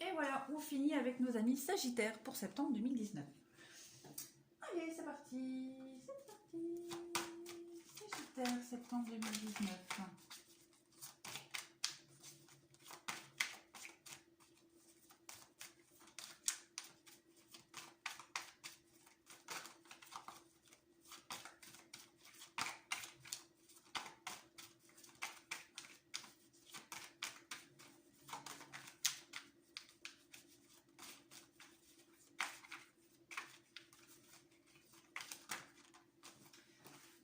Et voilà, on finit avec nos amis Sagittaires pour septembre 2019. Allez, c'est parti. C'est parti. Sagittaire, septembre 2019.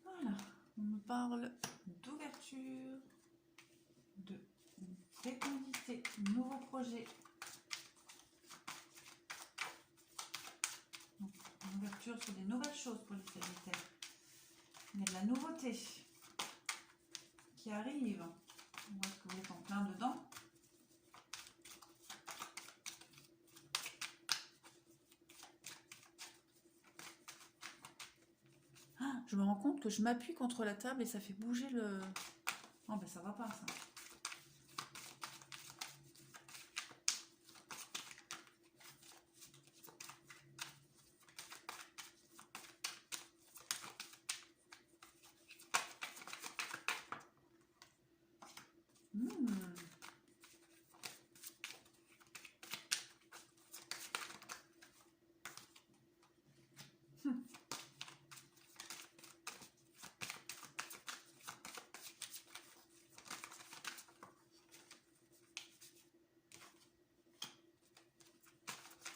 Voilà, on me parle d'ouverture, de fécondité, nouveaux projets. Donc, une ouverture sur des nouvelles choses pour les Sagittaires. Il y a de la nouveauté qui arrive. On voit que vous êtes en plein dedans. Ah, je me rends compte que je m'appuie contre la table et ça fait bouger le... Oh ben ça va pas ça.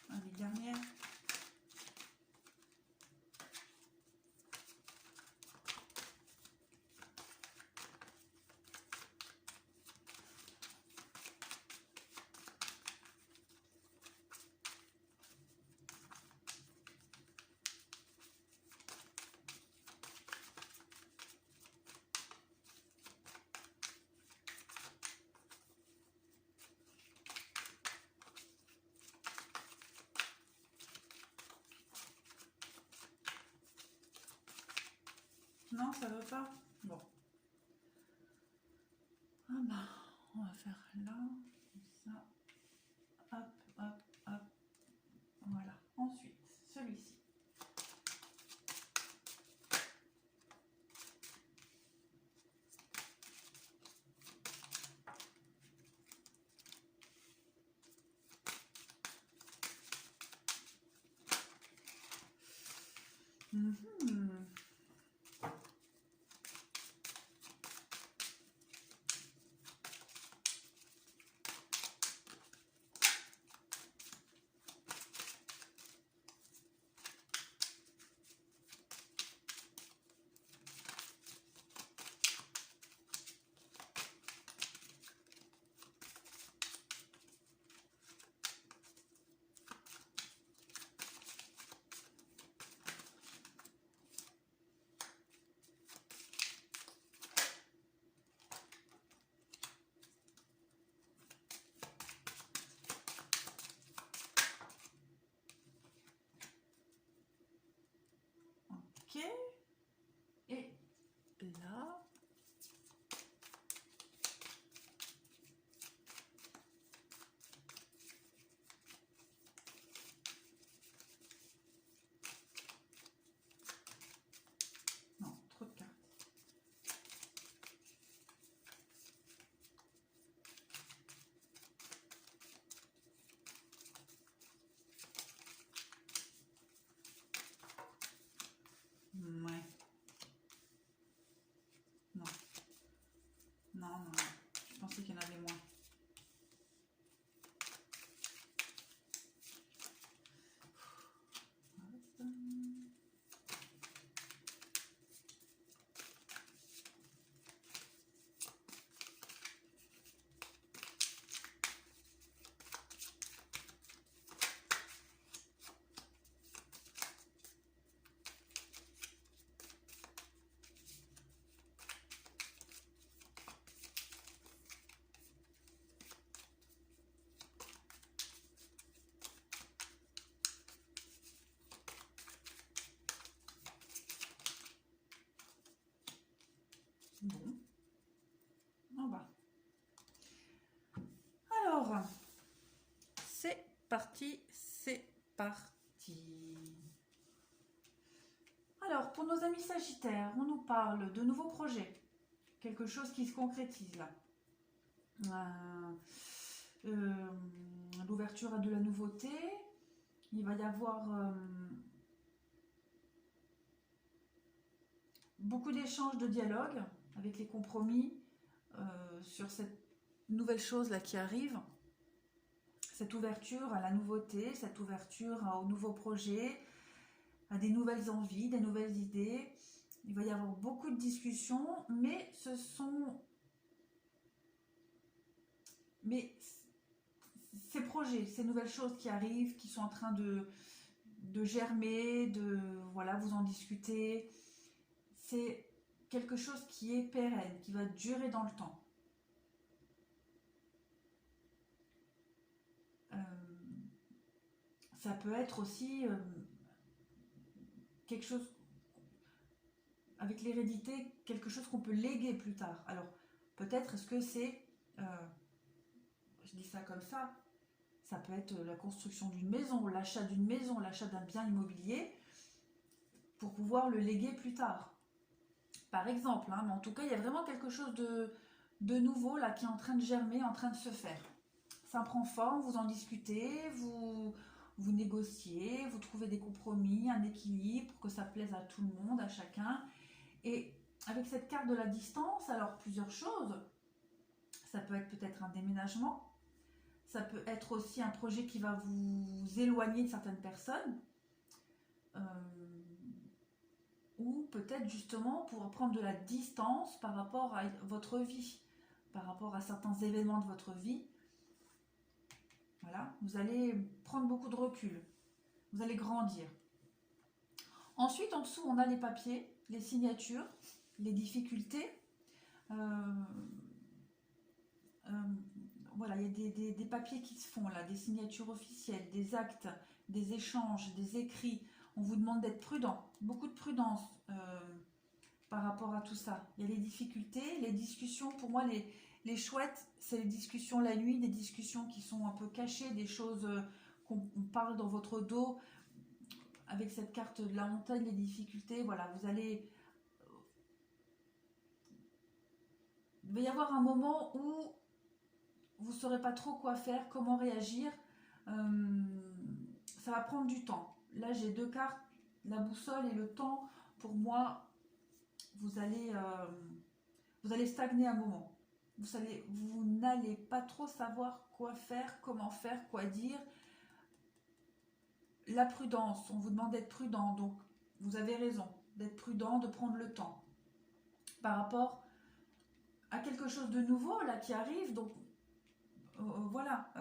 Allez, dernière. Non, ça veut pas. Bon. Ah bah, on va faire là, comme ça. Hop, hop, hop. Voilà. Ensuite, celui-ci. Ok. Et là. Non, trop de cartes. Ouais. Non. Non, non, non. Je pensais qu'il y en avait moins. Bon. En bas. Alors, c'est parti, c'est parti. Alors, pour nos amis Sagittaires, on nous parle de nouveaux projets. Quelque chose qui se concrétise là. L'ouverture à de la nouveauté. Il va y avoir beaucoup d'échanges, de dialogues avec les compromis sur cette nouvelle chose là qui arrive. Cette ouverture à la nouveauté, cette ouverture aux nouveaux projets, à des nouvelles envies, des nouvelles idées. Il va y avoir beaucoup de discussions, mais ces projets, ces nouvelles choses qui arrivent, qui sont en train de germer, voilà, vous en discutez, c'est quelque chose qui est pérenne, qui va durer dans le temps. Ça peut être aussi quelque chose avec l'hérédité, quelque chose qu'on peut léguer plus tard. Alors peut-être est-ce que c'est, je dis ça comme ça peut être la construction d'une maison, l'achat d'un bien immobilier pour pouvoir le léguer plus tard. Par exemple, hein, mais en tout cas, il y a vraiment quelque chose de nouveau là qui est en train de germer, en train de se faire. Ça prend forme, vous en discutez, vous négociez, vous trouvez des compromis, un équilibre pour que ça plaise à tout le monde, à chacun. Et avec cette carte de la distance, alors plusieurs choses. Ça peut être peut-être un déménagement. Ça peut être aussi un projet qui va vous éloigner de certaines personnes. Ou peut-être justement pour prendre de la distance par rapport à votre vie, par rapport à certains événements de votre vie. Voilà, vous allez prendre beaucoup de recul, vous allez grandir. Ensuite, en dessous, on a les papiers, les signatures, les difficultés. Voilà, il y a des papiers qui se font là, des signatures officielles, des actes, des échanges, des écrits. On vous demande d'être prudent, beaucoup de prudence par rapport à tout ça. Il y a les difficultés, les discussions. Pour moi, les chouettes, c'est les discussions la nuit, des discussions qui sont un peu cachées, des choses qu'on parle dans votre dos. Avec cette carte de la montagne, les difficultés, voilà, il va y avoir un moment où vous ne saurez pas trop quoi faire, comment réagir. Ça va prendre du temps. Là, j'ai deux cartes, la boussole et le temps. Pour moi, vous allez stagner un moment. Vous n'allez pas trop savoir quoi faire, comment faire, quoi dire. La prudence, on vous demande d'être prudent, donc vous avez raison, d'être prudent, de prendre le temps. Par rapport à quelque chose de nouveau là qui arrive, donc voilà,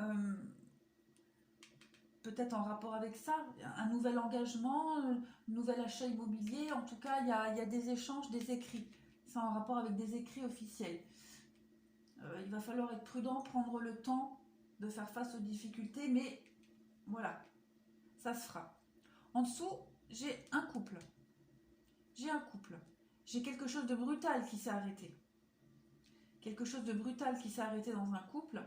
peut-être en rapport avec ça, un nouvel engagement, un nouvel achat immobilier, en tout cas il y a des échanges, des écrits, c'est en rapport avec des écrits officiels. Il va falloir être prudent, prendre le temps de faire face aux difficultés, mais voilà, ça se fera. En dessous, j'ai un couple. J'ai quelque chose de brutal qui s'est arrêté. Quelque chose de brutal qui s'est arrêté dans un couple.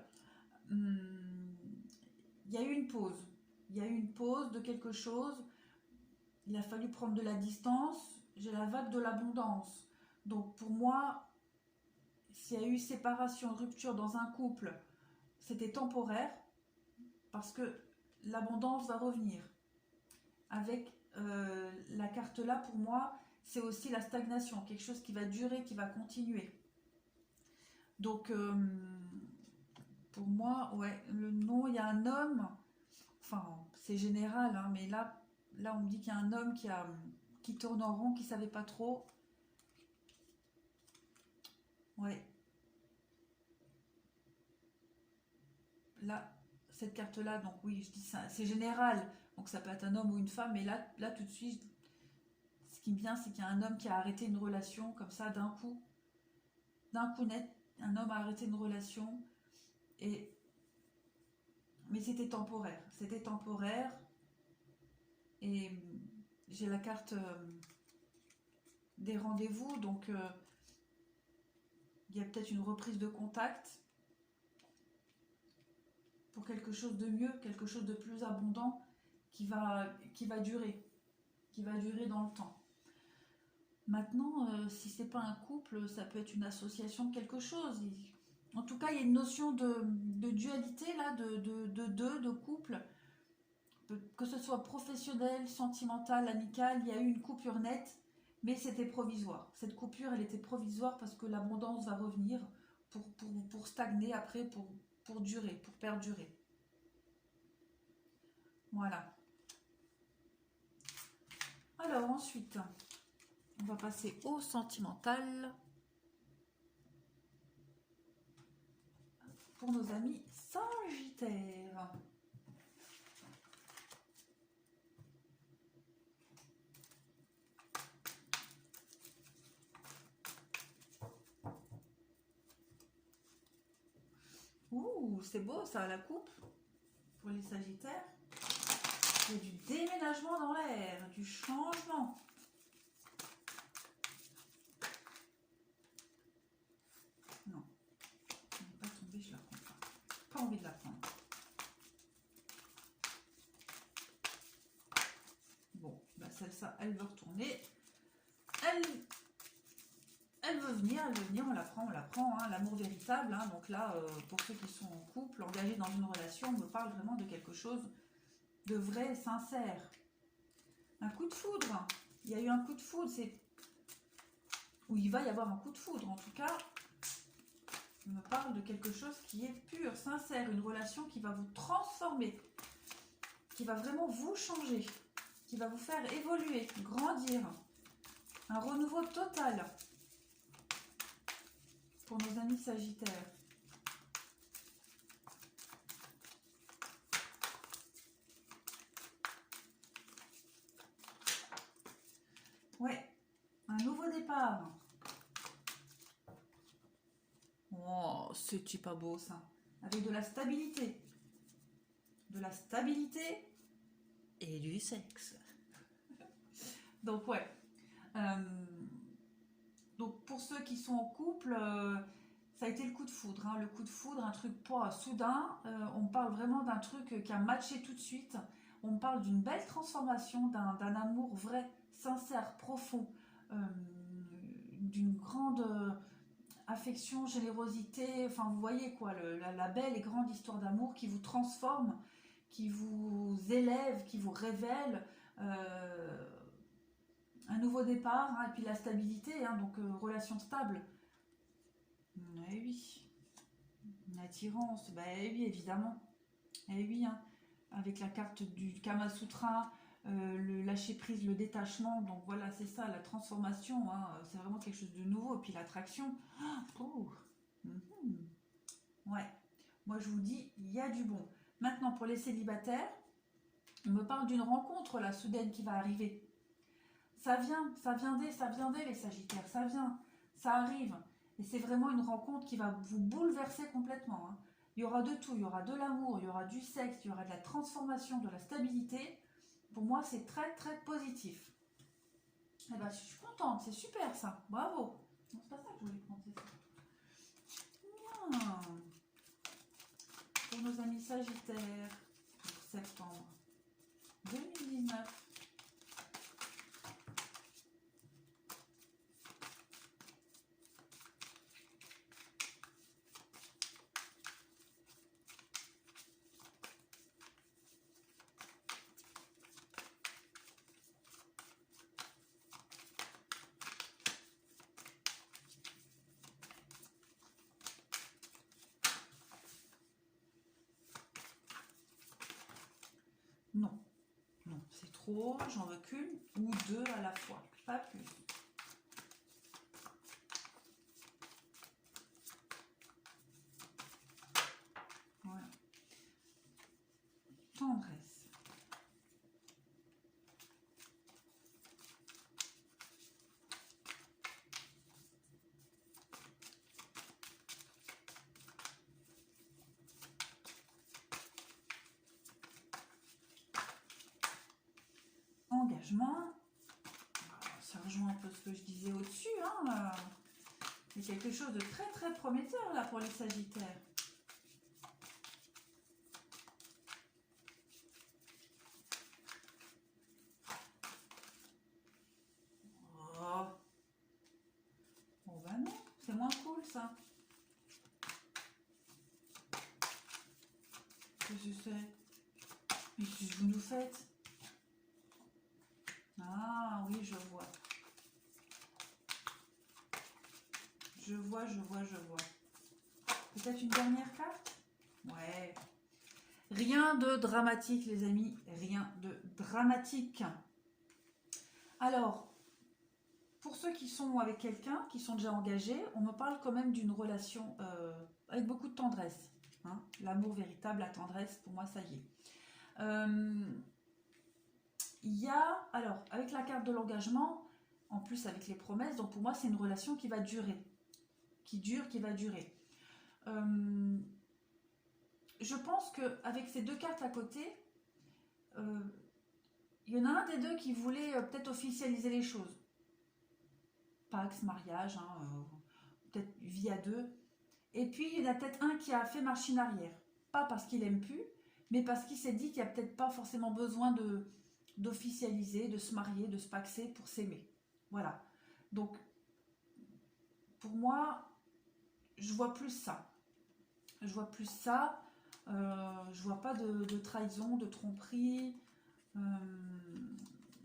Il y a eu une pause. Il y a eu une pause de quelque chose. Il a fallu prendre de la distance. J'ai la vague de l'abondance. Donc pour moi, s'il y a eu séparation, rupture dans un couple, c'était temporaire parce que l'abondance va revenir. Avec la carte là, pour moi, c'est aussi la stagnation, quelque chose qui va durer, qui va continuer. Donc, pour moi, ouais, le nom, il y a un homme, enfin, c'est général, hein, mais là, on me dit qu'il y a un homme qui tourne en rond, qui ne savait pas trop. Ouais. Là, cette carte-là, donc oui, je dis ça, c'est général, donc ça peut être un homme ou une femme, mais là tout de suite, ce qui me vient, c'est qu'il y a un homme qui a arrêté une relation comme ça d'un coup net, un homme a arrêté une relation, mais c'était temporaire, et j'ai la carte des rendez-vous, donc il y a peut-être une reprise de contact pour quelque chose de mieux, quelque chose de plus abondant qui va durer dans le temps. Maintenant, si c'est pas un couple, ça peut être une association de quelque chose. En tout cas, il y a une notion de dualité là, de couple, que ce soit professionnel, sentimental, amical. Il y a eu une coupure nette, mais c'était provisoire. Cette coupure, elle était provisoire parce que l'abondance va revenir pour stagner après, pour durer, pour perdurer. Voilà. Alors ensuite, on va passer au sentimental pour nos amis Sagittaires. Ouh, c'est beau ça, la coupe pour les Sagittaires. Il y a du déménagement dans l'air, du changement. Non, elle n'est pas tombée, je la prends pas. Pas envie de la prendre. Bon, bah celle-là, elle veut retourner. Elle veut venir, on la prend, hein, l'amour véritable. Hein, donc là, pour ceux qui sont en couple, engagés dans une relation, on me parle vraiment de quelque chose de vrai, sincère. Un coup de foudre. Il y a eu un coup de foudre, ou il va y avoir un coup de foudre. En tout cas, on me parle de quelque chose qui est pur, sincère, une relation qui va vous transformer, qui va vraiment vous changer, qui va vous faire évoluer, grandir. Un renouveau total pour nos amis Sagittaires. Ouais, un nouveau départ. Oh, c'est pas beau ça. Avec de la stabilité. De la stabilité et du sexe. Donc ouais. Donc pour ceux qui sont en couple, ça a été le coup de foudre. Hein. Le coup de foudre, un truc pas soudain. On parle vraiment d'un truc qui a matché tout de suite. On parle d'une belle transformation, d'un amour vrai, sincère, profond, d'une grande affection, générosité. Enfin, vous voyez quoi, la belle et grande histoire d'amour qui vous transforme, qui vous élève, qui vous révèle. Un nouveau départ, hein, et puis la stabilité, hein, donc relation stable. Eh oui. Une attirance, bah oui, évidemment. Eh oui, hein. Avec la carte du Kama Sutra, le lâcher prise, le détachement. Donc voilà, c'est ça, la transformation. Hein, c'est vraiment quelque chose de nouveau. Et puis l'attraction. Oh. Ouais. Moi, je vous dis, il y a du bon. Maintenant, pour les célibataires, on me parle d'une rencontre, là, soudaine, qui va arriver. Ça vient les Sagittaires, ça vient, ça arrive. Et c'est vraiment une rencontre qui va vous bouleverser complètement. Hein. Il y aura de tout, il y aura de l'amour, il y aura du sexe, il y aura de la transformation, de la stabilité. Pour moi, c'est très très positif. Eh ben, je suis contente, c'est super ça, bravo. Non, c'est pas ça que je voulais prendre, c'est ça. Bien. Pour nos amis Sagittaires, pour septembre 2019. Non, non, c'est trop, j'en veux qu'une ou deux à la fois, pas plus. Voilà. Tendresse. Engagement. Ça rejoint un peu ce que je disais au-dessus. Hein. Il y a quelque chose de très très prometteur là pour les Sagittaires. ça? Qu'est-ce que c'est? Mais qu'est-ce que vous nous faites? Ah oui, je vois. Je vois. Peut-être une dernière carte? Ouais. Rien de dramatique, les amis. Rien de dramatique. Alors, pour ceux qui sont avec quelqu'un, qui sont déjà engagés, on me parle quand même d'une relation avec beaucoup de tendresse. Hein. L'amour véritable, la tendresse, pour moi, ça y est. Il y a, alors, avec la carte de l'engagement, en plus avec les promesses, donc pour moi, c'est une relation qui va durer. Qui va durer. Je pense qu'avec ces deux cartes à côté, il y en a un des deux qui voulait peut-être officialiser les choses. Pax, mariage, hein, peut-être vie à deux. Et puis, il y en a peut-être un qui a fait machine arrière. Pas parce qu'il aime plus, mais parce qu'il s'est dit qu'il n'y a peut-être pas forcément besoin d'officialiser, de se marier, de se paxer pour s'aimer. Voilà. Donc, pour moi, je vois plus ça. Je vois plus ça. Je vois pas de trahison, de tromperie.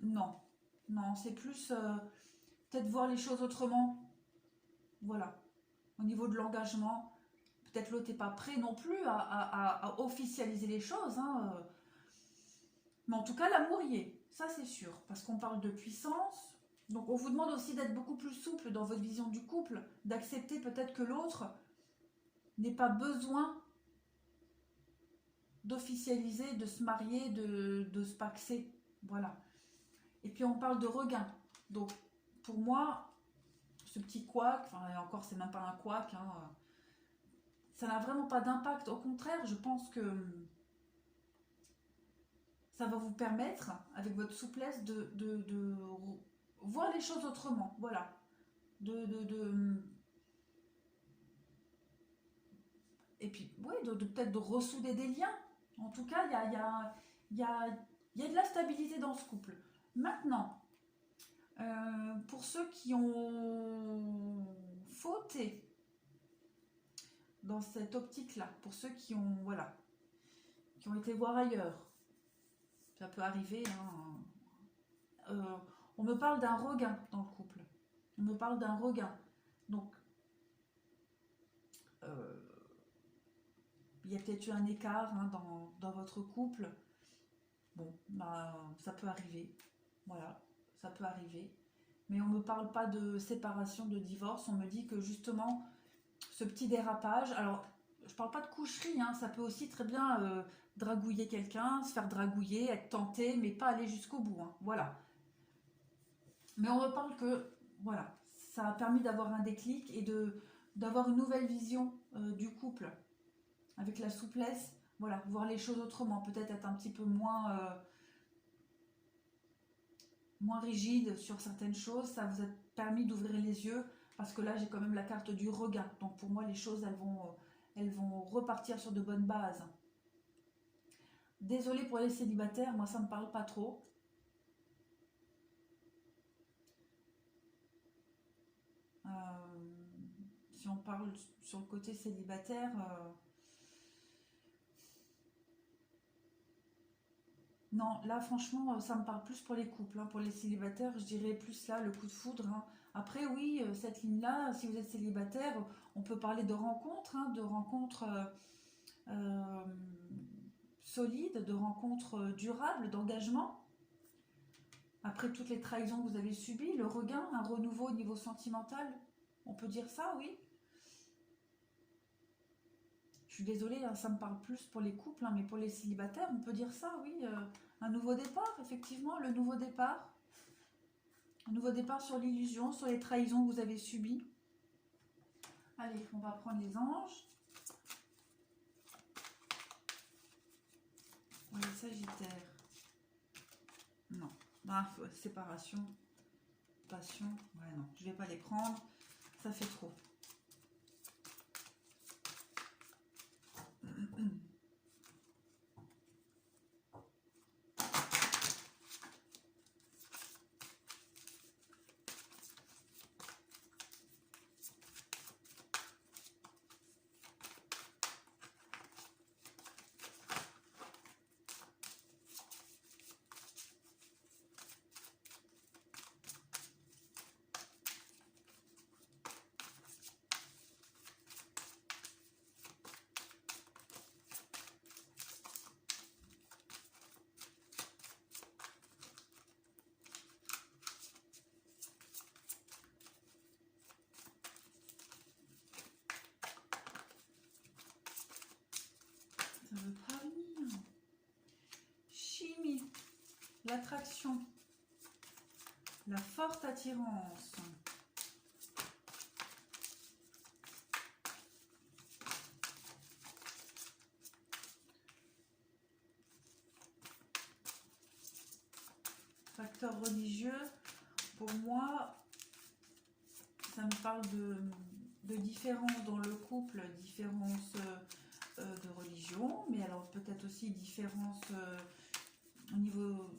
Non. Non, c'est plus peut-être voir les choses autrement. Voilà. Au niveau de l'engagement, peut-être l'autre n'est pas prêt non plus à officialiser les choses. Hein. Mais en tout cas, l'amour y est. Ça, c'est sûr. Parce qu'on parle de puissance. Donc, on vous demande aussi d'être beaucoup plus souple dans votre vision du couple. D'accepter peut-être que l'autre n'ait pas besoin d'officialiser, de se marier, de se paxer. Voilà. Et puis, on parle de regain. Donc, pour moi, ce petit couac, enfin, encore, c'est même pas un couac, hein, ça n'a vraiment pas d'impact. Au contraire, je pense que ça va vous permettre, avec votre souplesse, de voir les choses autrement. Voilà. Et puis, oui, peut-être de ressouder des liens. En tout cas, il y a de la stabilité dans ce couple. Maintenant, pour ceux qui ont fauté dans cette optique-là, pour ceux qui ont, voilà, qui ont été voir ailleurs, ça peut arriver. Hein. On me parle d'un regain dans le couple. On me parle d'un regain. Donc, il y a peut-être eu un écart hein, dans votre couple. Bon, bah, ça peut arriver. Voilà, ça peut arriver. Mais on ne me parle pas de séparation, de divorce. On me dit que justement, ce petit dérapage, alors je ne parle pas de coucherie, hein, ça peut aussi très bien dragouiller quelqu'un, se faire dragouiller, être tenté, mais pas aller jusqu'au bout. Hein, voilà. Mais on me parle que, voilà, ça a permis d'avoir un déclic et d'avoir une nouvelle vision du couple, avec la souplesse, voilà, voir les choses autrement, peut-être être un petit peu moins rigide sur certaines choses, ça vous a permis d'ouvrir les yeux, parce que là j'ai quand même la carte du regain, donc pour moi les choses elles vont repartir sur de bonnes bases. Désolée pour les célibataires, moi ça me parle pas trop. Si on parle sur le côté célibataire, non, là franchement, ça me parle plus pour les couples. Hein. Pour les célibataires, je dirais plus là le coup de foudre. Hein. Après, oui, cette ligne-là, si vous êtes célibataire, on peut parler de rencontres, hein, de rencontres solides, de rencontres durables, d'engagement. Après toutes les trahisons que vous avez subies, le regain, un renouveau au niveau sentimental, on peut dire ça, oui. Je suis désolée, hein, ça me parle plus pour les couples, hein, mais pour les célibataires, on peut dire ça, oui. Un nouveau départ, effectivement, le nouveau départ. Un nouveau départ sur l'illusion, sur les trahisons que vous avez subies. Allez, on va prendre les anges. Oui, Sagittaire. Non. Ah, séparation. Passion. Ouais, non, je ne vais pas les prendre. Ça fait trop. l'attraction, la forte attirance. Facteur religieux, pour moi, ça me parle de différence dans le couple, différence de religion, mais alors peut-être aussi différence au niveau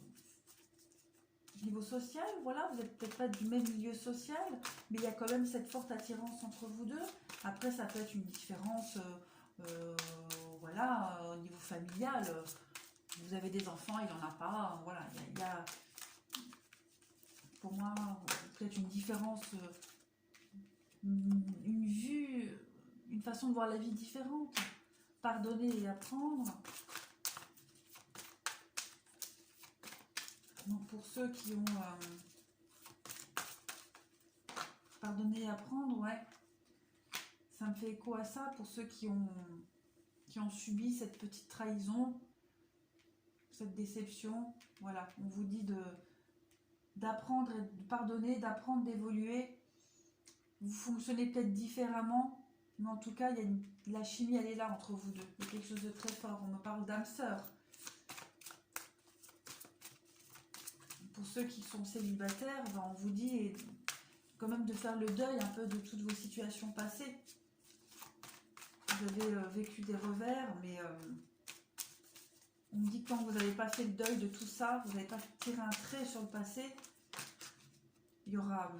social, voilà, vous n'êtes peut-être pas du même milieu social, mais il y a quand même cette forte attirance entre vous deux. Après, ça peut être une différence, voilà, au niveau familial. Vous avez des enfants, il n'en a pas, voilà, il y a pour moi, peut-être une différence, une vue, une façon de voir la vie différente. Pardonner et apprendre. Donc pour ceux qui ont pardonné et apprendre, ouais, ça me fait écho à ça. Pour ceux qui ont subi cette petite trahison, cette déception, voilà, on vous dit d'apprendre et de pardonner, d'apprendre, d'évoluer. Vous fonctionnez peut-être différemment, mais en tout cas, la chimie, elle est là entre vous deux. Il y a quelque chose de très fort. On me parle d'âme sœur. Pour ceux qui sont célibataires, ben, on vous dit quand même de faire le deuil un peu de toutes vos situations passées. Vous avez vécu des revers, mais on me dit que quand vous n'avez pas fait le deuil de tout ça, vous n'avez pas tiré un trait sur le passé, il y aura...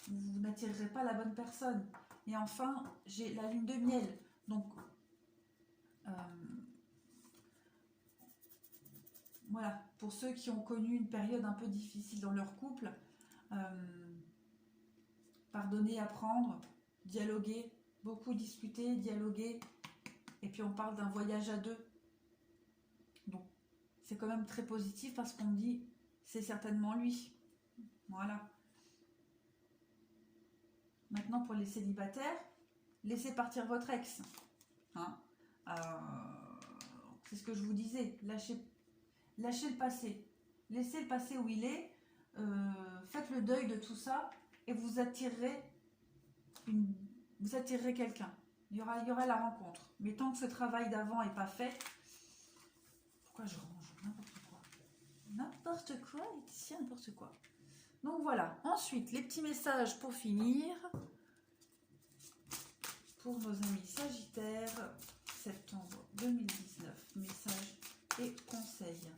vous n'attirerez pas la bonne personne. Et enfin, j'ai la lune de miel. Donc, voilà, pour ceux qui ont connu une période un peu difficile dans leur couple, pardonner, apprendre, dialoguer, beaucoup discuter, dialoguer. Et puis on parle d'un voyage à deux. Donc, c'est quand même très positif parce qu'on me dit, c'est certainement lui. Voilà. Maintenant, pour les célibataires, laissez partir votre ex. Hein, c'est ce que je vous disais. Lâchez le passé. Laissez le passé où il est. Faites le deuil de tout ça et vous attirerez quelqu'un. Il y aura la rencontre. Mais tant que ce travail d'avant n'est pas fait, pourquoi je range n'importe quoi, Laetitia, n'importe quoi. Donc voilà. Ensuite, les petits messages pour finir. Pour nos amis Sagittaires, septembre 2019, messages et conseils.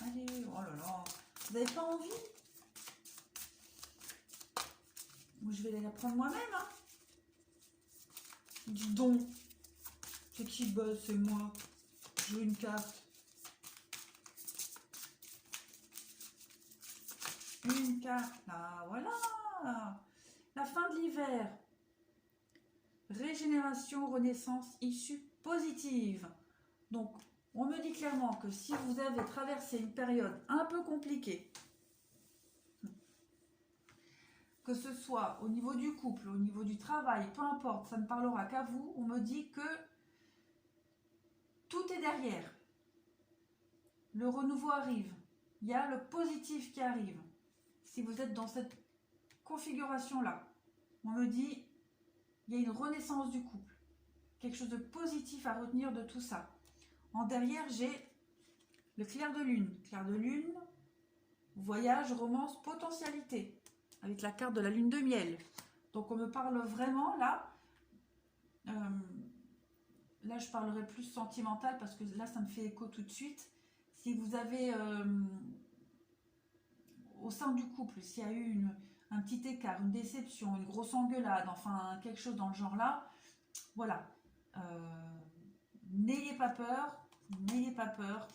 Allez, oh là là, vous n'avez pas envie? Moi, je vais aller la prendre moi-même. Hein. Dis donc, c'est qui bosse, c'est moi. Je veux une carte. Une carte, là, voilà. La fin de l'hiver. Régénération, renaissance, issue positive. Donc, on me dit clairement que si vous avez traversé une période un peu compliquée, que ce soit au niveau du couple, au niveau du travail, peu importe, ça ne parlera qu'à vous, on me dit que tout est derrière. Le renouveau arrive. Il y a le positif qui arrive. Si vous êtes dans cette configuration-là, on me dit il y a une renaissance du couple. Quelque chose de positif à retenir de tout ça. En derrière, j'ai le clair de lune. Clair de lune, voyage, romance, potentialité. Avec la carte de la lune de miel. Donc on me parle vraiment là. Là, je parlerai plus sentimental parce que là, ça me fait écho tout de suite. Si vous avez au sein du couple, s'il y a eu un petit écart, une déception, une grosse engueulade, enfin quelque chose dans le genre là, voilà. N'ayez pas peur, n'ayez pas peur.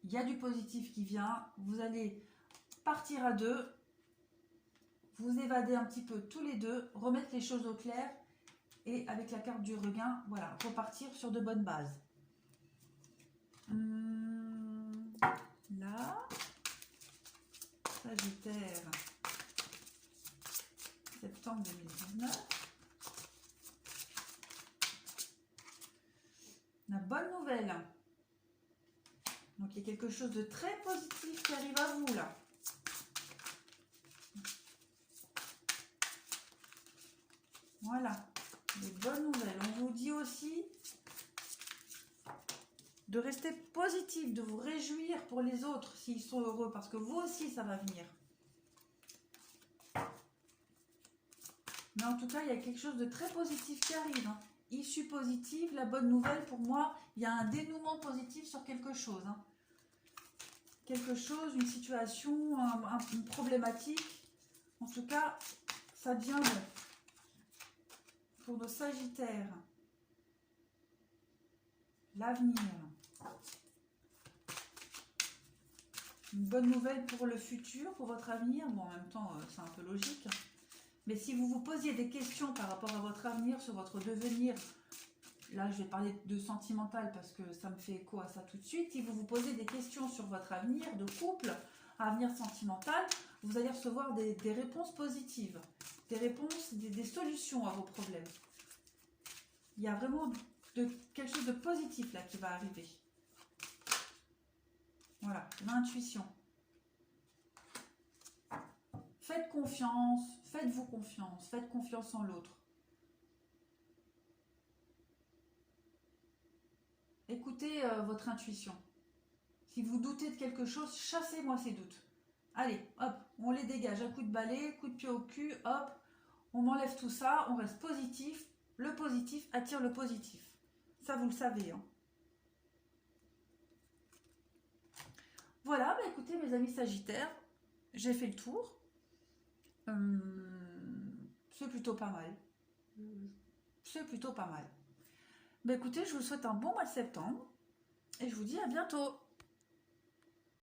Il y a du positif qui vient. Vous allez partir à deux, vous évader un petit peu tous les deux, remettre les choses au clair Et avec la carte du regain, voilà, repartir sur de bonnes bases. Là, Sagittaire, septembre 2019. La bonne nouvelle. Donc il y a quelque chose de très positif qui arrive à vous là. Voilà, des bonnes nouvelles. On vous dit aussi de rester positif, de vous réjouir pour les autres s'ils sont heureux, parce que vous aussi ça va venir. Mais en tout cas, il y a quelque chose de très positif qui arrive. Hein. Issue positive, la bonne nouvelle pour moi, il y a un dénouement positif sur quelque chose. Hein. Quelque chose, une situation, une problématique. En tout cas, ça devient bon. Pour nos Sagittaires, l'avenir. Une bonne nouvelle pour le futur, pour votre avenir. Bon, en même temps, c'est un peu logique. Mais si vous vous posiez des questions par rapport à votre avenir, sur votre devenir, là je vais parler de sentimental parce que ça me fait écho à ça tout de suite. Si vous vous posez des questions sur votre avenir de couple, avenir sentimental, vous allez recevoir des réponses positives, des réponses, des solutions à vos problèmes. Il y a vraiment quelque chose de positif là qui va arriver. Voilà, l'intuition. Faites confiance, faites-vous confiance, faites confiance en l'autre. Écoutez votre intuition. Si vous doutez de quelque chose, chassez-moi ces doutes. Allez, hop, on les dégage. Un coup de balai, coup de pied au cul, hop, on m'enlève tout ça, on reste positif. Le positif attire le positif. Ça, vous le savez. Hein. Voilà, bah écoutez mes amis Sagittaires, j'ai fait le tour. C'est plutôt pas mal. C'est plutôt pas mal. Bah écoutez, je vous souhaite un bon mois de septembre et je vous dis à bientôt.